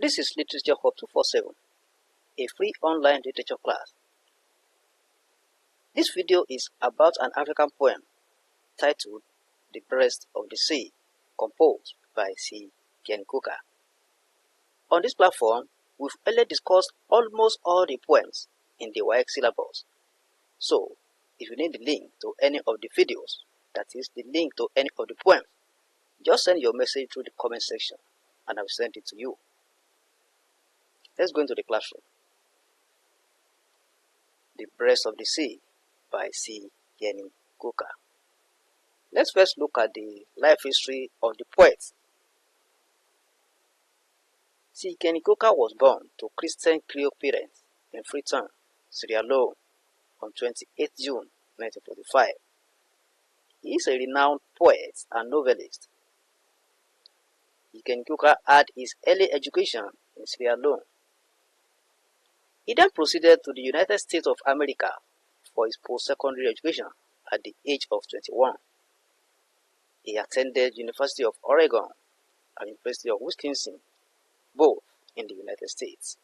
This is Literature Hub 247, a free online literature class. This video is about an African poem titled The Breast of the Sea, composed by Syl Cheney-Coker. On this platform, we've earlier discussed almost all the poems in the WAEC syllabus. So, if you need the link to any of the videos, that is the link to any of the poems, just send your message through the comment section and I will send it to you. Let's go into the classroom. The Breast of the Sea by Syl Cheney-Coker. Let's first look at the life history of the poet. Syl Cheney-Coker was born to Christian Creole parents in Freetown, Sierra Leone on 28 June 1945. He is a renowned poet and novelist. Syl Cheney-Coker had his early education in Sierra Leone. He then proceeded to the United States of America for his post-secondary education at the age of 21. He attended University of Oregon and University of Wisconsin, both in the United States.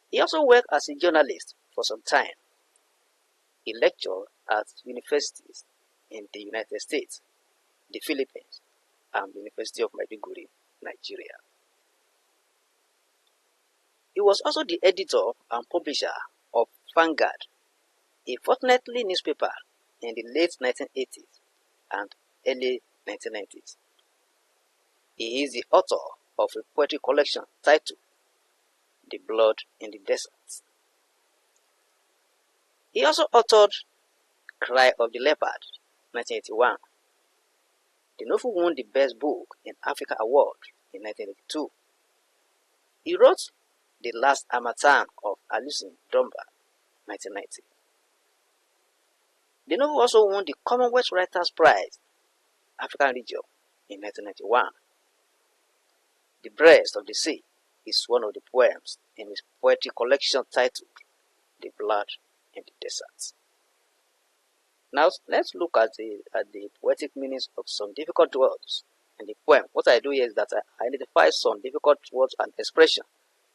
He also worked as a journalist for some time. He lectured at universities in the United States, the Philippines, and the University of Maiduguri, Nigeria. He was also the editor and publisher of Vanguard, a fortnightly newspaper in the late 1980s and early 1990s. He is the author of a poetry collection titled The Blood in the Desert. He also authored Cry of the Leopard, 1981. The novel won the Best Book in Africa Award in 1982. He wrote The Last Harmattan of Alucin Dumba, 1990. The novel also won the Commonwealth Writers' Prize, African Region, in 1991. The Breast of the Sea is one of the poems in his poetry collection titled The Blood in the Desert. Now let's look at the poetic meanings of some difficult words in the poem. What I do here is that I identify some difficult words and expression,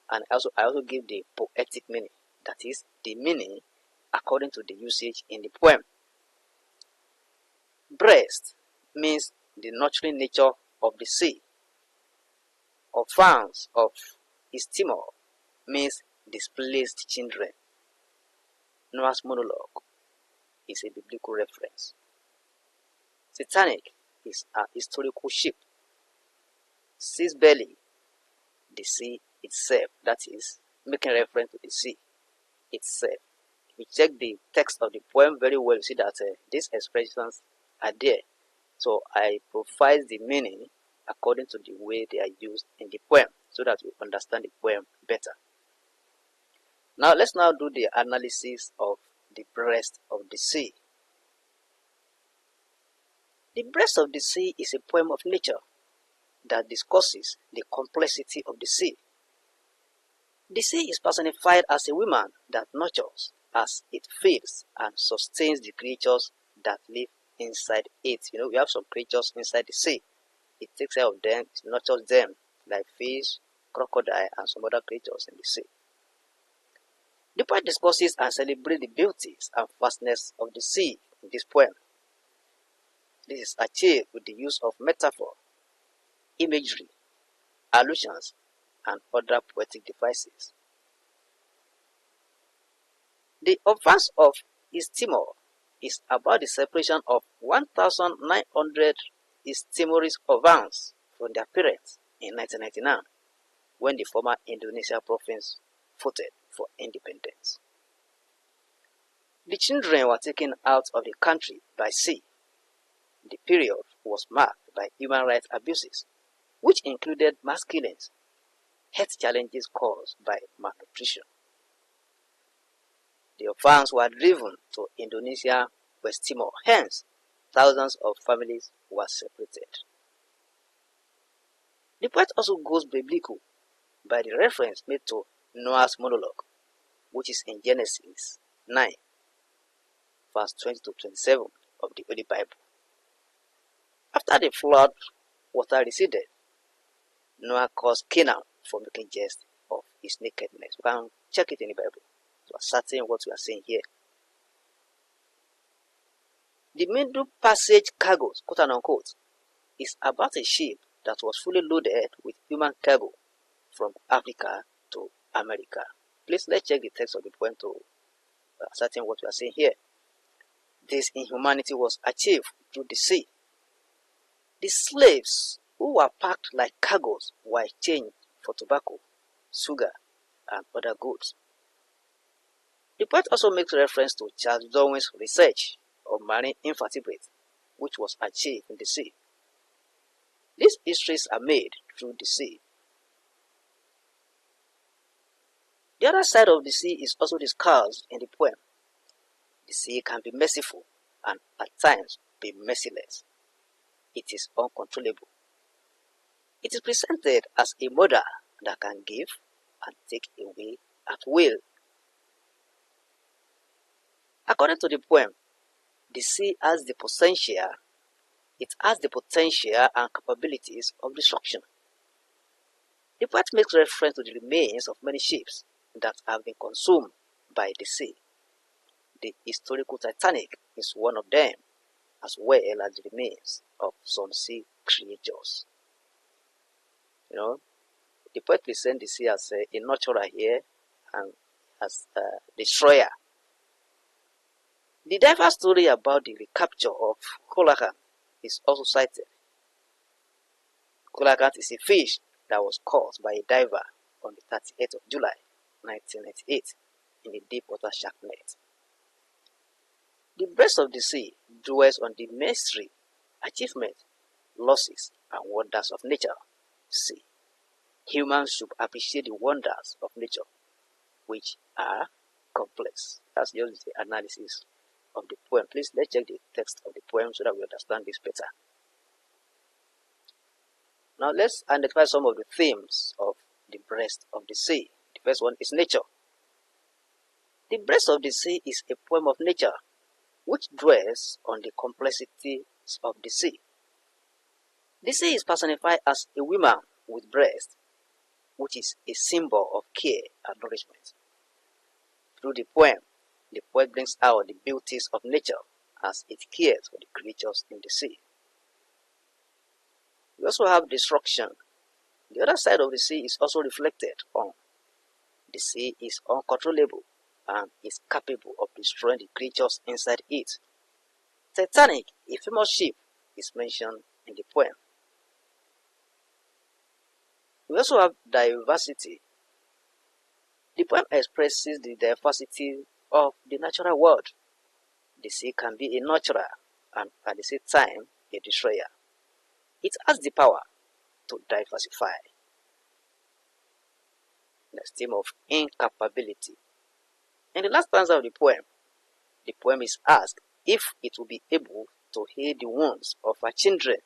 and I also give the poetic meaning, that is, the meaning according to the usage in the poem. Breast means the nurturing nature of the sea. Orphans of his Timor means displaced children. Noah's monologue is a biblical reference. Titanic is a historical ship. Sea's belly, the sea itself, that is, making reference to the sea itself. If you check the text of the poem very well, you see that these expressions are there. So I provide the meaning according to the way they are used in the poem, so that we understand the poem better. Now let's do the analysis of The Breast of the Sea. The Breast of the Sea is a poem of nature that discusses the complexity of the sea. The sea is personified as a woman that nurtures as it feeds and sustains the creatures that live inside it. We have some creatures inside the sea. It takes care of them, it nurtures them, like fish, crocodile, and some other creatures in the sea. The poet discusses and celebrates the beauties and vastness of the sea in this poem. This is achieved with the use of metaphor, imagery, allusions, and other poetic devices. The advance of East Timor is about the separation of 1,900 East Timorese orphans from their parents in 1999, when the former Indonesia province voted for independence. The children were taken out of the country by sea. The period was marked by human rights abuses, which included mass killings, health challenges caused by malnutrition. The orphans were driven to Indonesia, West Timor. Hence, thousands of families were separated. The poet also goes biblical by the reference made to Noah's monologue, which is in Genesis 9, verse 20 to 27 of the Holy Bible. After the flood, water receded. Noah caused Canaan for making jest of his nakedness. We can check it in the Bible to ascertain what we are saying here. The middle passage cargoes, quote unquote, is about a ship that was fully loaded with human cargo from Africa to America. Please let's check the text of the poem to ascertain what we are saying here. This inhumanity was achieved through the sea. The slaves who were packed like cargoes were exchanged for tobacco, sugar, and other goods. The poet also makes reference to Charles Darwin's research on marine invertebrates, which was achieved in the sea. These histories are made through the sea. The other side of the sea is also discussed in the poem. The sea can be merciful and at times be merciless. It is uncontrollable. It is presented as a mother that can give and take away at will. According to the poem, the sea has the potential and capabilities of destruction. The poet makes reference to the remains of many ships that have been consumed by the sea. The historical Titanic is one of them, as well as the remains of some sea creatures. The poet presents the sea as a nurturer here and as a destroyer. The diver story about the recapture of coelacanth is also cited. Coelacanth is a fish that was caught by a diver on the 38th of July 1998 in the deep water shark net. The breast of the sea dwells on the mystery, achievement, losses, and wonders of nature. See, humans should appreciate the wonders of nature, which are complex. That's just the analysis of the poem. Please let's check the text of the poem so that we understand this better. Now let's identify some of the themes of the breast of the sea. The first one is nature. The breast of the sea is a poem of nature which dwells on the complexities of the sea. The sea is personified as a woman with breast, which is a symbol of care and nourishment. Through the poet brings out the beauties of nature as it cares for the creatures in the sea. We also have destruction. The other side of the sea is also reflected on. The sea is uncontrollable and is capable of destroying the creatures inside it. Titanic, a famous ship, is mentioned in the poem. We also have diversity. The poem expresses the diversity of the natural world. The sea can be a nurturer and at the same time a destroyer. It has the power to diversify. The theme of incapability. In the last stanza of the poem is asked if it will be able to heal the wounds of her children.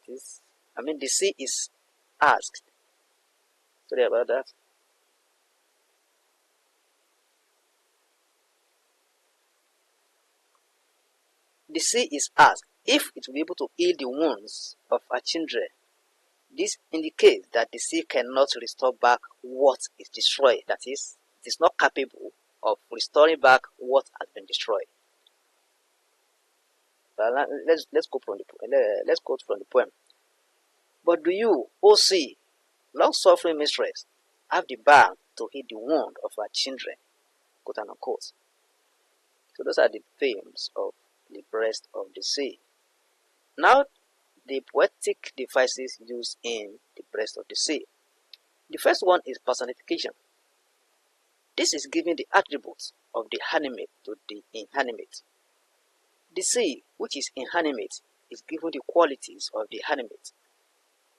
The sea is asked. Sorry about that. The sea is asked if it will be able to heal the wounds of her children. This indicates that the sea cannot restore back what is destroyed. That is, it is not capable of restoring back what has been destroyed. Let's quote from the poem. But do you, O sea, long-suffering mistress, have the balm to heal the wound of our children? Quote unquote. So those are the themes of the breast of the sea. Now, the poetic devices used in the breast of the sea. The first one is personification. This is giving the attributes of the animate to the inanimate. The sea, which is inanimate, is given the qualities of the animate.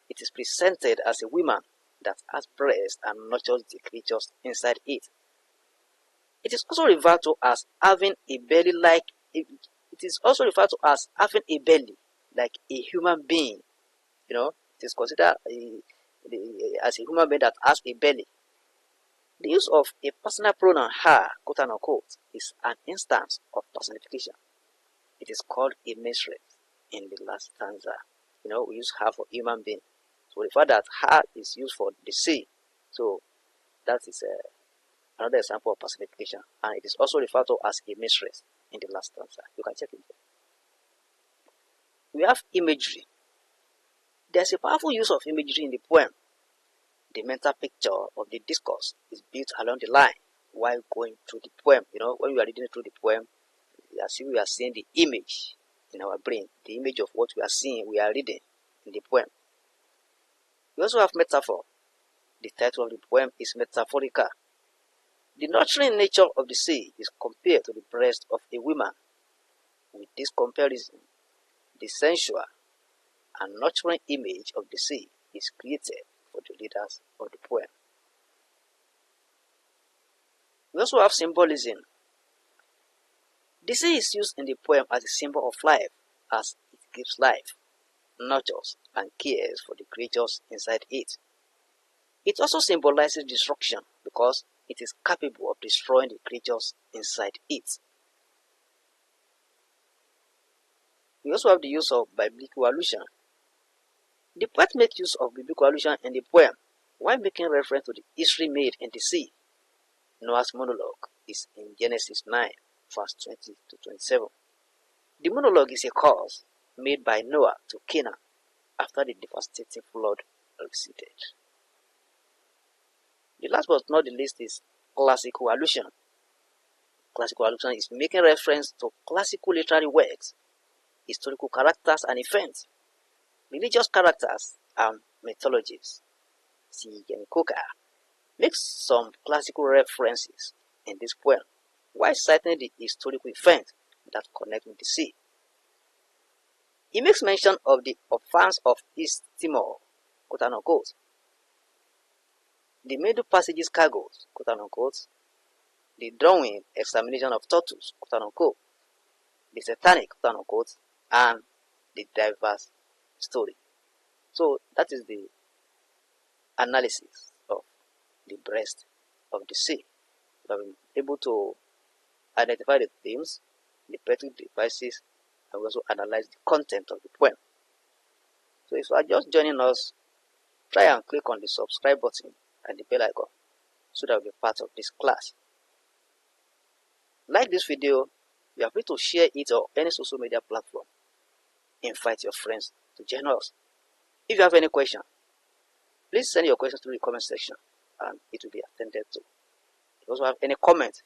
It is presented as a woman that has breast and nurtures the creatures inside it. It is also referred to as having a belly like a human being. It is considered as a human being that has a belly. The use of a personal pronoun her, quote unquote, is an instance of personification. It is called a mistress in the last stanza. We use her for human being. for the fact that ha is used for the sea. So that is another example of personification, and it is also referred to as a mistress in the last stanza. You can check it there. We have imagery. There's a powerful use of imagery in the poem. The mental picture of the discourse is built along the line while going through the poem. You know, when we are reading through the poem, as if we are seeing the image in our brain, the image of what we are seeing, we are reading in the poem. We also have metaphor. The title of the poem is metaphorical. The nurturing nature of the sea is compared to the breast of a woman. With this comparison, the sensual and nurturing image of the sea is created for the readers of the poem. We also have symbolism. The sea is used in the poem as a symbol of life, as it gives life, nurtures, and cares for the creatures inside it. It also symbolizes destruction because it is capable of destroying the creatures inside it. We also have the use of biblical allusion. The poet makes use of biblical allusion in the poem while making reference to the history made in the sea. Noah's monologue is in Genesis 9, verse 20 to 27. The monologue is a curse made by Noah to Canaan after the devastating flood receded. The last but not the least is classical allusion. Classical allusion is making reference to classical literary works, historical characters and events, religious characters, and mythologies. Syl Cheney-Coker makes some classical references in this poem while citing the historical events that connect with the sea. He makes mention of the offense of East Timor, quote unquote, the Middle Passage's cargoes, quote unquote, the drawing examination of turtles, quote unquote, the satanic, quote unquote, and the diverse story. So that is the analysis of the breast of the sea. We have been able to identify the themes, the poetic devices, and also analyze the content of the poem. So if you are just joining us, try and click on the subscribe button and the bell icon so that you'll be part of this class. Like this video, you are free to share it on any social media platform. Invite your friends to join us. If you have any question, please send your questions to the comment section and it will be attended to. If you also have any comment,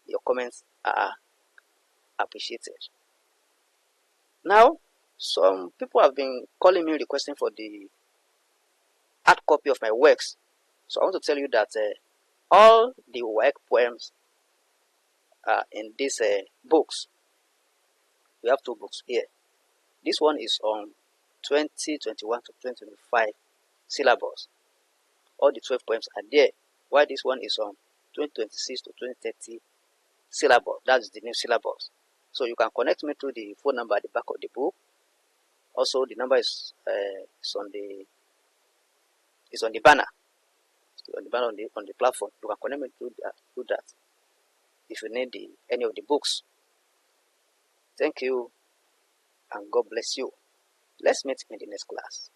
your comments are appreciated. Now, some people have been calling me requesting for the hard copy of my works. So I want to tell you that all the WAEC poems are in these books. We have two books here. This one is on 2021 to 2025 syllabus. All the 12 poems are there, while this one is on 2026 to 2030 syllabus. That's the new syllabus. So you can connect me through the phone number at the back of the book. Also, the number is on the banner. It's on the banner on the platform. You can connect me through that if you need any of the books. Thank you, and God bless you. Let's meet in the next class.